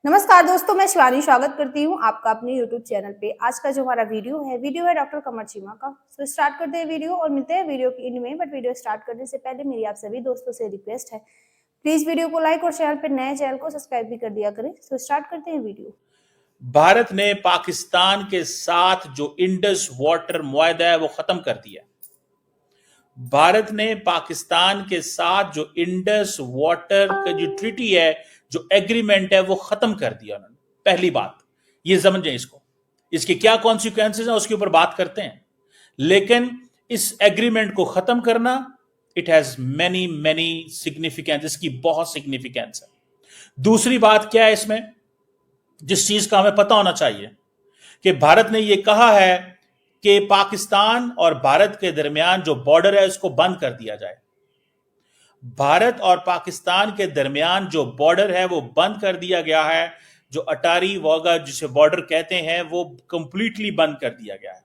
नमस्कार दोस्तों, मैं शिवानी स्वागत करती हूँ आपका अपने YouTube चैनल पे। आज का जो हमारा वीडियो है डॉक्टर कमर चीमा का। तो स्टार्ट करते हैं वीडियो और मिलते हैं वीडियो की एंड में। बट वीडियो स्टार्ट करने से पहले मेरी आप सभी दोस्तों से रिक्वेस्ट है, प्लीज वीडियो को लाइक और चैनल पे नए चैनल को सब्सक्राइब भी कर दिया करें। तो स्टार्ट करते हैं वीडियो। भारत ने पाकिस्तान के साथ जो इंडस वाटर मुआहदा है वो खत्म कर दिया। भारत ने पाकिस्तान के साथ जो इंडस वाटर का जो ट्रीटी है, जो एग्रीमेंट है, वो खत्म कर दिया उन्होंने। पहली बात ये समझें, इसको इसके क्या कॉन्सिक्वेंसेस हैं उसके ऊपर बात करते हैं। लेकिन इस एग्रीमेंट को खत्म करना, it has many many significance, इसकी बहुत सिग्निफिकेंस है। दूसरी बात क्या है इसमें, जिस चीज का हमें पता होना चाहिए कि भारत ने यह कहा है कि पाकिस्तान और भारत के दरमियान जो बॉर्डर है उसको बंद कर दिया जाए। भारत और पाकिस्तान के दरमियान जो बॉर्डर है वो बंद कर दिया गया है। जो अटारी वाघा जिसे बॉर्डर कहते हैं वो कंप्लीटली बंद कर दिया गया है।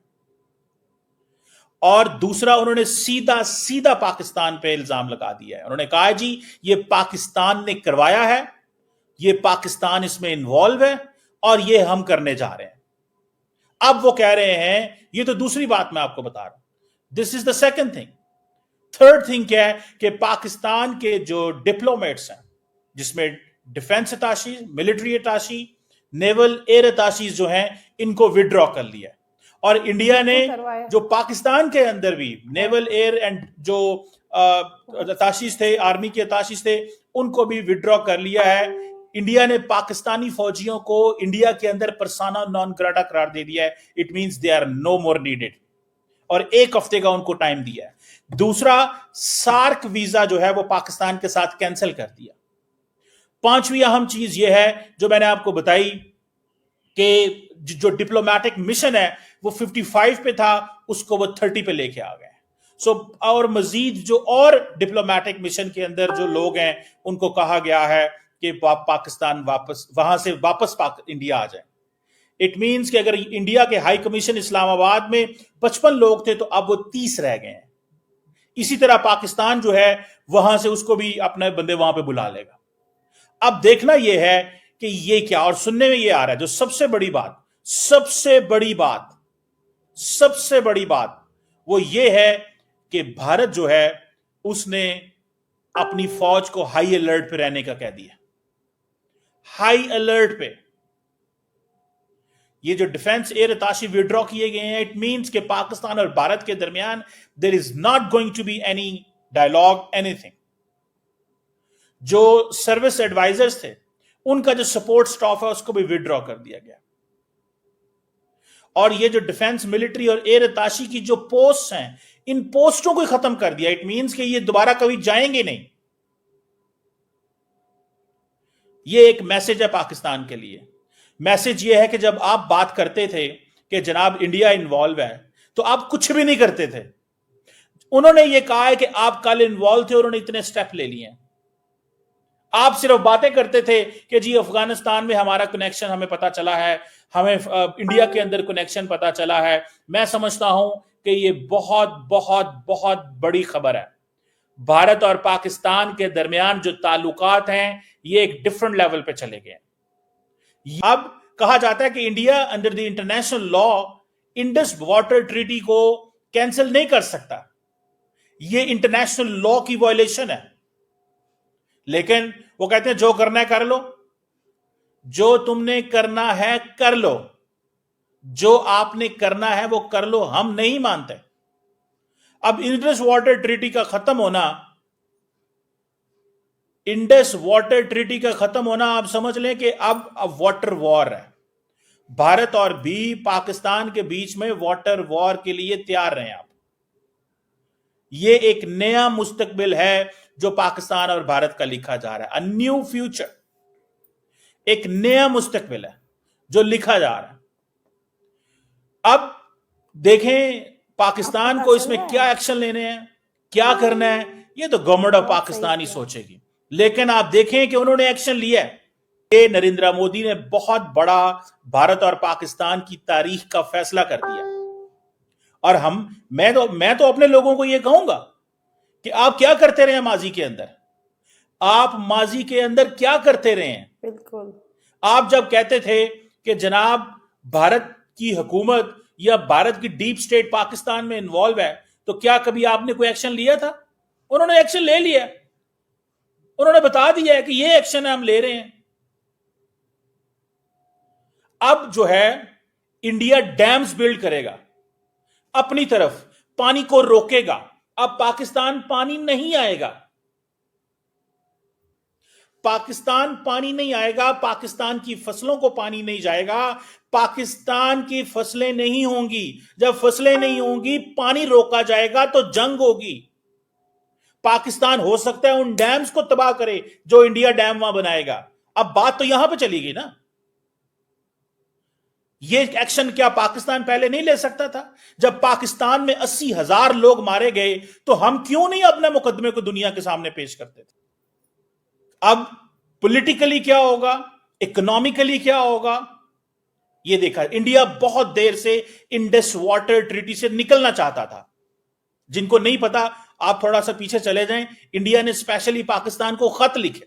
और दूसरा, उन्होंने सीधा सीधा पाकिस्तान पे इल्जाम लगा दिया है। उन्होंने कहा जी ये पाकिस्तान ने करवाया है, ये पाकिस्तान इसमें इन्वॉल्व है और ये हम करने जा रहे हैं। अब वो कह रहे हैं, ये तो दूसरी बात मैं आपको बता रहा हूं, this is the second thing. Third thing क्या है कि पाकिस्तान के जो डिप्लोमेट्स हैं, जिसमें defence attaché, military attaché, naval air attaché जो हैं, इनको विड्रॉ कर लिया। और इंडिया ने जो पाकिस्तान के अंदर भी नेवल एयर एंड जो अताशीज थे, आर्मी के अताशीज थे, उनको भी विड्रॉ कर लिया है। इंडिया ने पाकिस्तानी फौजियों को इंडिया के अंदर पर्सोना नॉन ग्राटा करार दे दिया है। It means they are no more needed, और एक हफ्ते का उनको टाइम दिया है। दूसरा, सार्क वीजा जो है वो पाकिस्तान के साथ कैंसिल कर दिया। पांचवी अहम चीज ये है जो मैंने आपको बताई कि जो डिप्लोमेटिक मिशन है वो 55 पे था, उसको वो 30 पे लेके आ गए। सो और मजीद जो और डिप्लोमेटिक मिशन के अंदर जो लोग हैं उनको कहा गया है कि पाकिस्तान वहां से वापस इंडिया आ जाए। इट मींस कि अगर इंडिया के हाई कमीशन इस्लामाबाद में 55 लोग थे तो अब वो 30 रह गए हैं। इसी तरह पाकिस्तान जो है वहां से उसको भी अपने बंदे वहां पे बुला लेगा। अब देखना यह है कि ये क्या, और सुनने में ये आ रहा है जो सबसे बड़ी बात वो ये है कि भारत जो है उसने अपनी फौज को हाई अलर्ट पे रहने का कह दिया। हाई अलर्ट पे ये जो डिफेंस एयर अताशी विड्रॉ किए गए हैं, इट मींस कि पाकिस्तान और भारत के दरमियान there is not going to be any dialogue, anything. जो सर्विस एडवाइजर्स थे उनका जो सपोर्ट स्टाफ है उसको भी विड्रॉ कर दिया गया। और ये जो डिफेंस, मिलिट्री और एयर अताशी की जो पोस्ट हैं, इन पोस्टों को खत्म कर दिया। इट मींस कि ये दोबारा कभी जाएंगे नहीं। ये एक मैसेज है पाकिस्तान के लिए। मैसेज ये है कि जब आप बात करते थे कि जनाब इंडिया इन्वॉल्व है, तो आप कुछ भी नहीं करते थे। उन्होंने ये कहा है कि आप कल इन्वॉल्व थे, उन्होंने इतने स्टेप ले लिए। आप सिर्फ बातें करते थे कि जी अफगानिस्तान में हमारा कनेक्शन हमें पता चला है, हमें इंडिया के अंदर कनेक्शन पता चला है। मैं समझता हूं कि ये बहुत बहुत बहुत बड़ी खबर है। भारत और पाकिस्तान के दरमियान जो ताल्लुकात हैं ये एक डिफरेंट लेवल पे चले गए। अब कहा जाता है कि India under the international law Indus water treaty को कैंसिल नहीं कर सकता। ये इंटरनेशनल लॉ की वायलेशन है। लेकिन वो कहते हैं जो करना है कर लो, जो तुमने करना है कर लो, जो आपने करना है वो कर लो, हम नहीं मानते। अब इंडस वाटर ट्रीटी का खत्म होना, आप समझ लें कि अब वाटर वॉर है। भारत और भी पाकिस्तान के बीच में वाटर वॉर के लिए तैयार रहे आप। ये एक नया मुस्तकबिल है जो पाकिस्तान और भारत का लिखा जा रहा है। अ न्यू फ्यूचर, एक नया मुस्तकबिल है जो लिखा जा रहा है। अब देखें पाकिस्तान को इसमें क्या एक्शन लेने हैं, क्या करना है, ये तो गवर्नमेंट ऑफ पाकिस्तान ही सोचेगी। लेकिन आप देखें कि उन्होंने एक्शन लिया है। ये नरेंद्र मोदी ने बहुत बड़ा भारत और पाकिस्तान की तारीख का फैसला कर दिया। और मैं तो अपने लोगों को यह कहूंगा कि आप क्या करते रहे माजी के अंदर, आप माजी के अंदर क्या करते रहे हैं। बिल्कुल आप जब कहते थे कि जनाब भारत की हुकूमत या भारत की डीप स्टेट पाकिस्तान में इन्वॉल्व है, तो क्या कभी आपने कोई एक्शन लिया था? उन्होंने एक्शन ले लिया, उन्होंने बता दिया है कि ये एक्शन हम ले रहे हैं। अब जो है इंडिया डैम्स बिल्ड करेगा, अपनी तरफ पानी को रोकेगा। अब पाकिस्तान पानी नहीं आएगा, पाकिस्तान पानी नहीं आएगा, पाकिस्तान की फसलों को पानी नहीं जाएगा, पाकिस्तान की फसलें नहीं होंगी। जब फसलें नहीं होंगी, पानी रोका जाएगा तो जंग होगी। पाकिस्तान हो सकता है उन डैम्स को तबाह करे जो इंडिया डैम वहां बनाएगा। अब बात तो यहां पे चली गई ना। ये एक्शन क्या पाकिस्तान पहले नहीं ले सकता था? जब पाकिस्तान में 80,000 लोग मारे गए तो हम क्यों नहीं अपने मुकदमे को दुनिया के सामने पेश करते थे? अब पॉलिटिकली क्या होगा, इकोनॉमिकली क्या होगा, ये देखा। इंडिया बहुत देर से इंडस वाटर ट्रीटी से निकलना चाहता था। जिनको नहीं पता, आप थोड़ा सा पीछे चले जाएं, इंडिया ने स्पेशली पाकिस्तान को खत लिखे।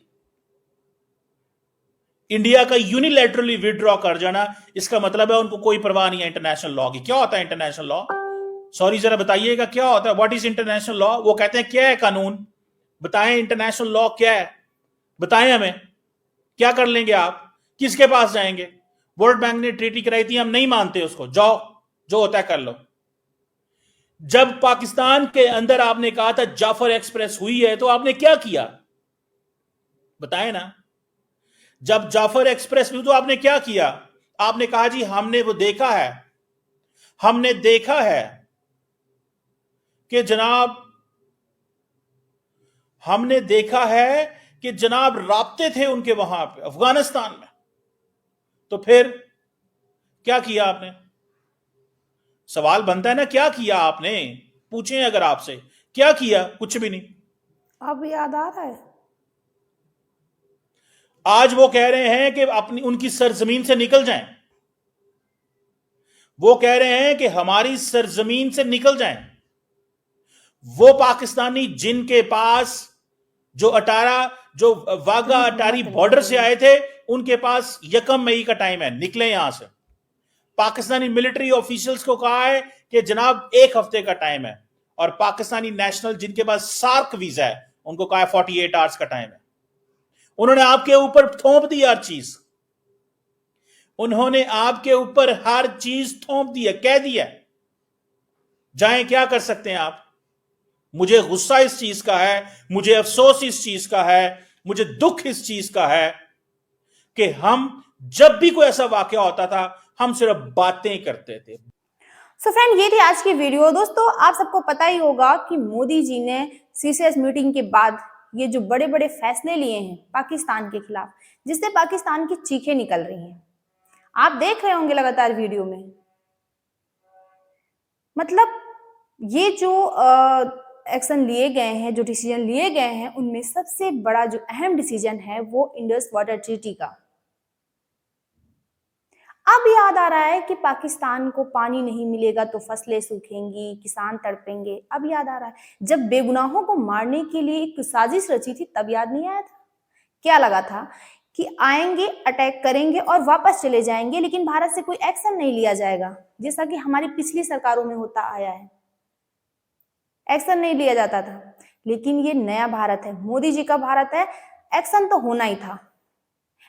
इंडिया का यूनिलैटरली विड्रॉ कर जाना, इसका मतलब है उनको कोई परवाह नहीं है इंटरनेशनल लॉ की। क्या होता है इंटरनेशनल लॉ? सॉरी, जरा बताइएगा क्या होता है? What is international law? वो कहते हैं क्या है कानून, बताएं इंटरनेशनल लॉ क्या है, बताएं हमें। क्या कर लेंगे आप? किसके पास जाएंगे? वर्ल्ड बैंक ने ट्रीटी कराई थी, हम नहीं मानते उसको, जाओ जो होता है कर लो। जब पाकिस्तान के अंदर आपने कहा था जाफर एक्सप्रेस हुई है, तो आपने क्या किया, बताएं ना। जब जाफर एक्सप्रेस हुई तो आपने क्या किया? आपने कहा जी हमने वो देखा है, हमने देखा है कि जनाब, हमने देखा है कि जनाब राब्ते थे उनके वहां पे अफगानिस्तान में। तो फिर क्या किया आपने? सवाल बनता है ना, क्या किया आपने? पूछें अगर आपसे, क्या किया? कुछ भी नहीं। अब याद आ रहा है? आज वो कह रहे हैं कि अपनी उनकी सरजमीन से निकल जाएं। वो कह रहे हैं कि हमारी सरजमीन से निकल जाएं। वो पाकिस्तानी जिनके पास जो वाघा अटारी बॉर्डर से आए थे, उनके पास 1 मई का टाइम है, निकले यहां से। पाकिस्तानी मिलिट्री ऑफिशियल्स को कहा है कि जनाब 1 हफ्ते का टाइम है। और पाकिस्तानी नेशनल जिनके पास सार्क वीजा है, उनको कहा है 48 आवर्स का टाइम है। उन्होंने आपके ऊपर थोप दी हर चीज, उन्होंने आपके ऊपर हर चीज थोप दी है, कह दिया। जाएं, क्या कर सकते हैं आप? मुझे गुस्सा इस चीज का है, मुझे अफसोस इस चीज का है, मुझे दुख इस चीज का है कि हम जब भी कोई ऐसा वाकया होता था, हम सिर्फ बातें करते थे। सो फ्रेंड, ये थी आज की वीडियो। दोस्तों, आप सबको पता ही होगा कि मोदी जी ने सीसीएस मीटिंग के बाद ये जो बड़े बड़े फैसले लिए हैं पाकिस्तान के खिलाफ, जिससे पाकिस्तान की चीखें निकल रही हैं। आप देख रहे होंगे लगातार वीडियो में। मतलब ये जो एक्शन लिए गए हैं, जो डिसीजन लिए गए हैं, उनमें सबसे बड़ा जो अहम डिसीजन है वो इंडस वाटर ट्रीटी का। अब याद आ रहा है कि पाकिस्तान को पानी नहीं मिलेगा तो फसलें सूखेंगी, किसान तड़पेंगे। अब याद आ रहा है, जब बेगुनाहों को मारने के लिए एक साजिश रची थी, तब याद नहीं आया था? क्या लगा था कि आएंगे, अटैक करेंगे और वापस चले जाएंगे, लेकिन भारत से कोई एक्शन नहीं लिया जाएगा, जैसा कि हमारी पिछली सरकारों में होता आया है। एक्शन नहीं लिया जाता था। लेकिन ये नया भारत है, मोदी जी का भारत है, एक्शन तो होना ही था।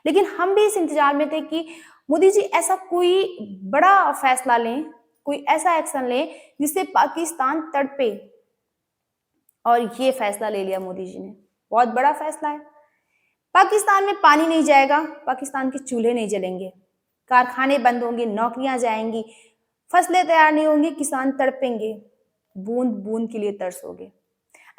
लेकिन हम भी इस इंतजार में थे कि मोदी जी ऐसा कोई बड़ा फैसला लें, कोई ऐसा एक्शन लें जिससे पाकिस्तान तड़पे। और ये फैसला ले लिया मोदी जी ने, बहुत बड़ा फैसला है। पाकिस्तान में पानी नहीं जाएगा, पाकिस्तान के चूल्हे नहीं जलेंगे, कारखाने बंद होंगे, नौकरियां जाएंगी, फसलें तैयार नहीं होंगी, किसान तड़पेंगे, बूंद बूंद के लिए तरसोगे।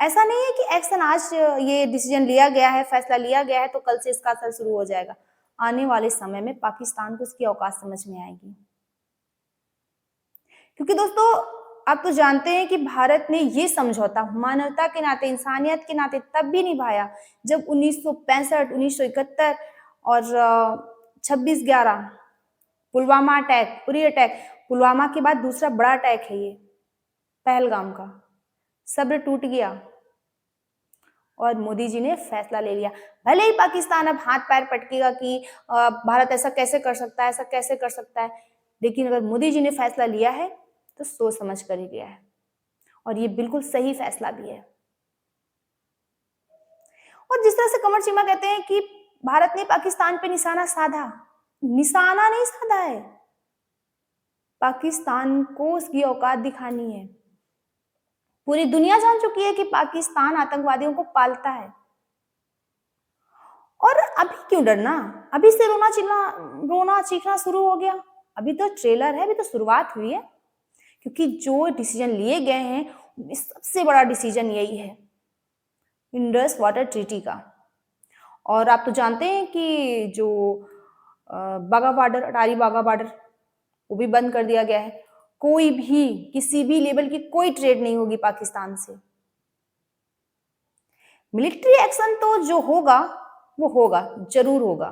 ऐसा नहीं है कि एक्शन आज ये डिसीजन लिया गया है, फैसला लिया गया है तो कल से इसका असर शुरू हो जाएगा। आने वाले समय में पाकिस्तान को इसकी औकात समझ में आएगी। क्योंकि दोस्तों, आप तो जानते हैं कि भारत ने ये समझौता मानवता के नाते, इंसानियत के नाते तब भी निभाया जब 1965, 1971 और 26/11 पुलवामा अटैक, उरी अटैक, पुलवामा के बाद दूसरा बड़ा अटैक है ये पहलगाम का। सब्र टूट गया और मोदी जी ने फैसला ले लिया। भले ही पाकिस्तान अब हाथ पैर पटकेगा कि भारत ऐसा कैसे कर सकता है, ऐसा कैसे कर सकता है, लेकिन अगर मोदी जी ने फैसला लिया है तो सोच समझ कर ही लिया है, और ये बिल्कुल सही फैसला भी है। और जिस तरह से कमर चीमा कहते हैं कि भारत ने पाकिस्तान पे निशाना साधा, निशाना नहीं साधा है, पाकिस्तान को उसकी औकात दिखानी है। पूरी दुनिया जान चुकी है कि पाकिस्तान आतंकवादियों को पालता है, और अभी क्यों डरना, अभी से रोना चीखना शुरू हो गया? अभी तो ट्रेलर है, अभी तो शुरुआत हुई है। क्योंकि जो डिसीजन लिए गए हैं उनमें सबसे बड़ा डिसीजन यही है, इंडस वाटर ट्रीटी का। और आप तो जानते हैं कि जो बाघा बॉर्डर, अटारी बाघा बॉर्डर, वो भी बंद कर दिया गया है। कोई भी किसी भी लेवल की कोई ट्रेड नहीं होगी पाकिस्तान से। मिलिट्री एक्शन तो जो होगा वो होगा, जरूर होगा,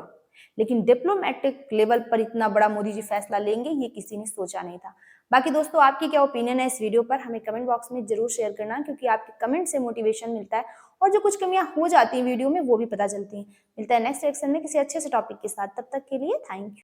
लेकिन डिप्लोमेटिक लेवल पर इतना बड़ा मोदी जी फैसला लेंगे ये किसी ने सोचा नहीं था। बाकी दोस्तों, आपकी क्या ओपिनियन है इस वीडियो पर, हमें कमेंट बॉक्स में जरूर शेयर करना, क्योंकि आपके कमेंट से मोटिवेशन मिलता है और जो कुछ कमियां हो जाती हैं वीडियो में वो भी पता चलती हैं। मिलता है नेक्स्ट सेक्शन में किसी अच्छे से टॉपिक के साथ, तब तक के लिए थैंक यू।